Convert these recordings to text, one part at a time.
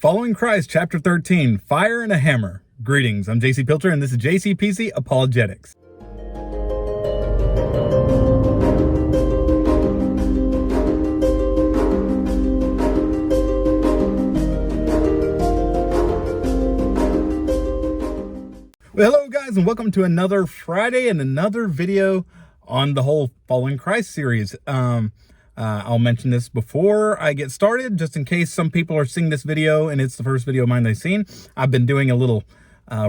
Following Christ, Chapter 13, Fire and a Hammer. Greetings, I'm JC Pilcher, and this is JCPC Apologetics. Well, hello guys, and welcome to another Friday and another video on the whole Following Christ series. I'll mention this before I get started, just in case some people are seeing this video and it's the first video of mine they've seen. I've been doing a little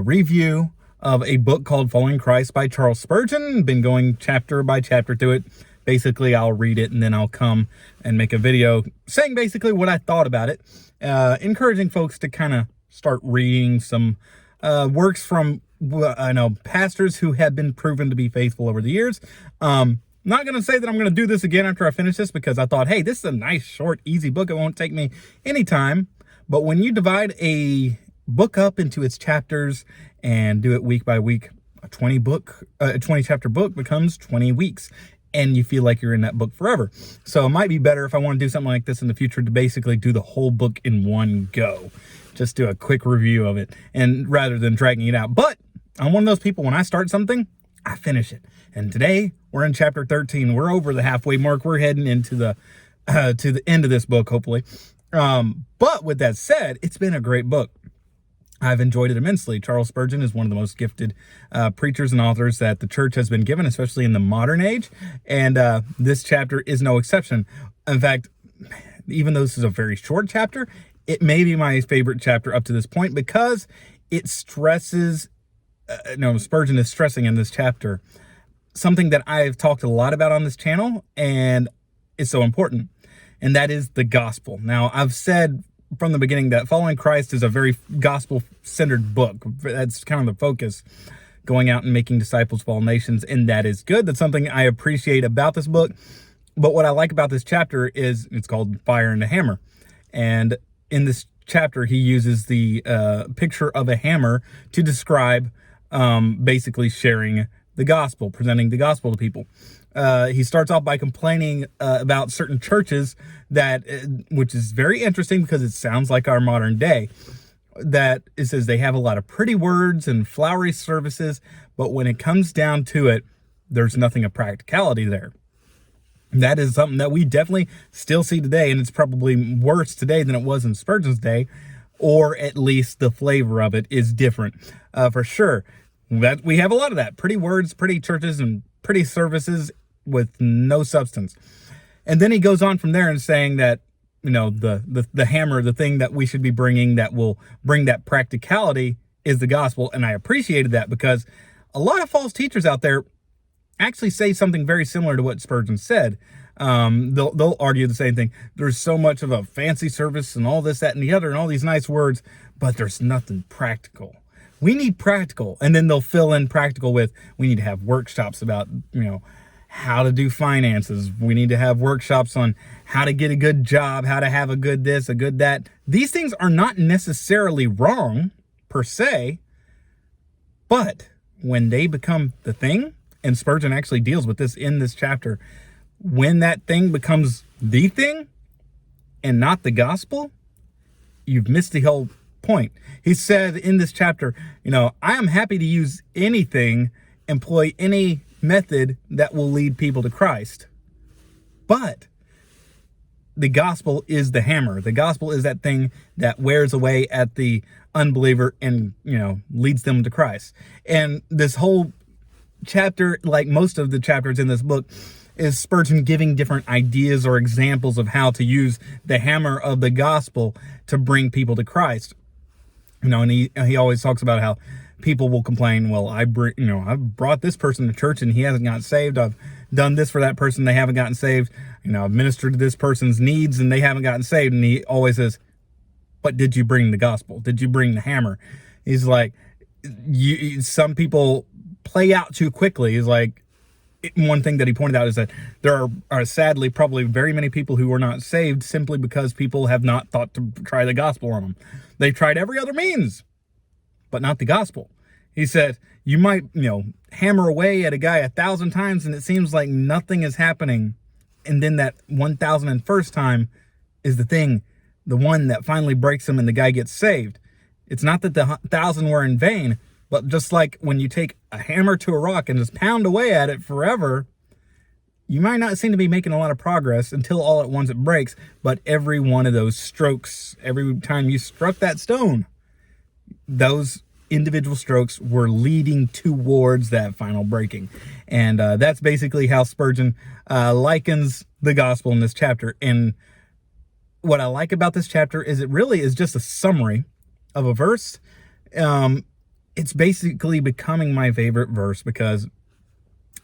review of a book called Following Christ by Charles Spurgeon. Been going chapter by chapter through it. Basically, I'll read it and then I'll come and make a video saying basically what I thought about it, encouraging folks to kind of start reading some works from pastors who have been proven to be faithful over the years. Not going to say that I'm going to do this again after I finish this, because I thought, hey, this is a nice, short, easy book. It won't take me any time. But when you divide a book up into its chapters and do it week by week, a 20 chapter book becomes 20 weeks. And you feel like you're in that book forever. So it might be better if I want to do something like this in the future to basically do the whole book in one go. Just do a quick review of it, and rather than dragging it out. But I'm one of those people, when I start something, I finish it. And today we're in chapter 13. We're over the halfway mark. We're heading into the to the end of this book, hopefully. But with that said, it's been a great book. I've enjoyed it immensely. Charles Spurgeon is one of the most gifted preachers and authors that the church has been given, especially in the modern age. And this chapter is no exception. In fact, even though this is a very short chapter, it may be my favorite chapter up to this point, because it stresses, Spurgeon is stressing in this chapter something that I've talked a lot about on this channel, and is so important, and that is the gospel. Now, I've said from the beginning that Following Christ is a very gospel-centered book. That's kind of the focus, going out and making disciples of all nations, and that is good. That's something I appreciate about this book. But what I like about this chapter is it's called Fire and a Hammer. And in this chapter, he uses the picture of a hammer to describe basically sharing the gospel, presenting the gospel to people. He starts off by complaining about certain churches which is very interesting, because it sounds like our modern day, that it says they have a lot of pretty words and flowery services, but when it comes down to it, there's nothing of practicality there. That is something that we definitely still see today, and it's probably worse today than it was in Spurgeon's day, or at least the flavor of it is different, for sure. That we have a lot of that. Pretty words, pretty churches, and pretty services with no substance. And then he goes on from there and saying that, the hammer, the thing that we should be bringing that will bring that practicality, is the gospel. And I appreciated that, because a lot of false teachers out there actually say something very similar to what Spurgeon said. They'll argue the same thing. There's so much of a fancy service and all this, that, and the other, and all these nice words, but there's nothing practical. We need practical. And then they'll fill in practical with, we need to have workshops about, how to do finances. We need to have workshops on how to get a good job, how to have a good this, a good that. These things are not necessarily wrong per se, but when they become the thing, and Spurgeon actually deals with this in this chapter, when that thing becomes the thing and not the gospel, you've missed the whole point. He said in this chapter, I am happy to use anything, employ any method that will lead people to Christ. But the gospel is the hammer. The gospel is that thing that wears away at the unbeliever and, leads them to Christ. And this whole chapter, like most of the chapters in this book, is Spurgeon giving different ideas or examples of how to use the hammer of the gospel to bring people to Christ. And he always talks about how people will complain, well, I've brought this person to church and he hasn't gotten saved. I've done this for that person, they haven't gotten saved. I've ministered to this person's needs and they haven't gotten saved. And he always says, but did you bring the gospel? Did you bring the hammer? He's like, some people play out too quickly. He's like, one thing that he pointed out is that there are sadly probably very many people who are not saved simply because people have not thought to try the gospel on them. They've tried every other means, but not the gospel. He said, you might, hammer away at a guy 1,000 times and it seems like nothing is happening. And then that 1,001st time is the thing the one that finally breaks them and the guy gets saved. It's not that the 1,000 were in vain, but just like when you take a hammer to a rock and just pound away at it forever, you might not seem to be making a lot of progress until all at once it breaks. But every one of those strokes, every time you struck that stone, those individual strokes were leading towards that final breaking. And that's basically how Spurgeon likens the gospel in this chapter. And what I like about this chapter is it really is just a summary of a verse. It's basically becoming my favorite verse because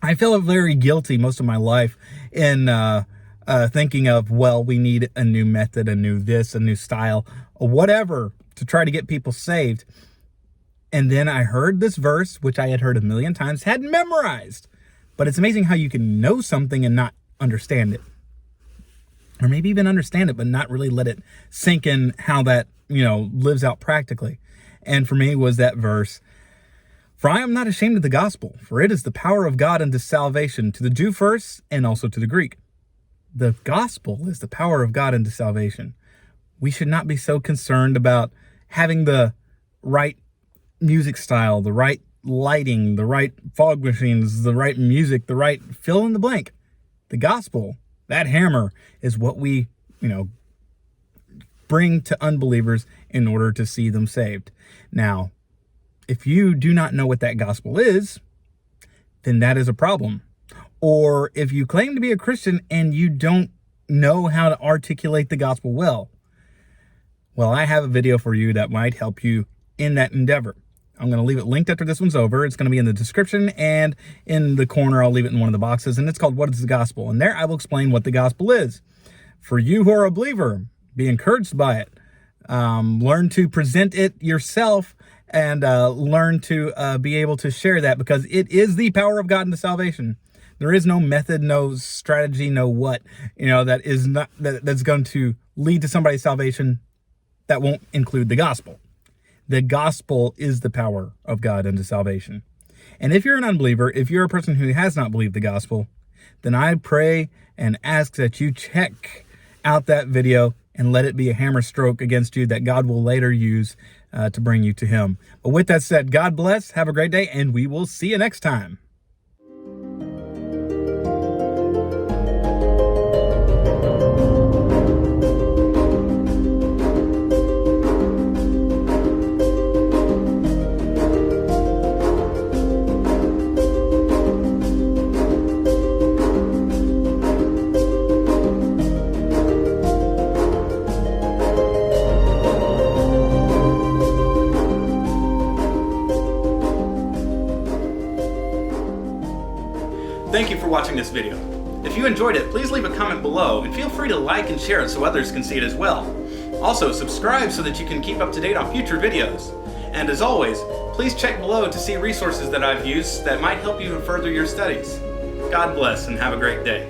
I felt very guilty most of my life in thinking of, well, we need a new method, a new this, a new style, or whatever to try to get people saved. And then I heard this verse, which I had heard a million times, had memorized. But it's amazing how you can know something and not understand it. Or maybe even understand it, but not really let it sink in how that, lives out practically. And for me was that verse, "For I am not ashamed of the gospel, for it is the power of God unto salvation, to the Jew first, and also to the Greek." The gospel is the power of God unto salvation. We should not be so concerned about having the right music style, the right lighting, the right fog machines, the right music, the right fill in the blank. The gospel, that hammer, is what we, bring to unbelievers in order to see them saved. Now, if you do not know what that gospel is, then that is a problem. Or if you claim to be a Christian and you don't know how to articulate the gospel well, I have a video for you that might help you in that endeavor. I'm going to leave it linked after this one's over. It's going to be in the description, and in the corner, I'll leave it in one of the boxes, and it's called "What is the Gospel?" And there I will explain what the gospel is. For you who are a believer, be encouraged by it. Learn to present it yourself, and learn to be able to share that, because it is the power of God into salvation. There is no method, no strategy, no what, that is not that's going to lead to somebody's salvation that won't include the gospel. The gospel is the power of God unto salvation. And if you're an unbeliever, if you're a person who has not believed the gospel, then I pray and ask that you check out that video and let it be a hammer stroke against you that God will later use to bring you to him. But with that said, God bless, have a great day, and we will see you next time. Thank you for watching this video. If you enjoyed it, please leave a comment below, and feel free to like and share it so others can see it as well. Also, subscribe so that you can keep up to date on future videos. And as always, please check below to see resources that I've used that might help you further your studies. God bless and have a great day.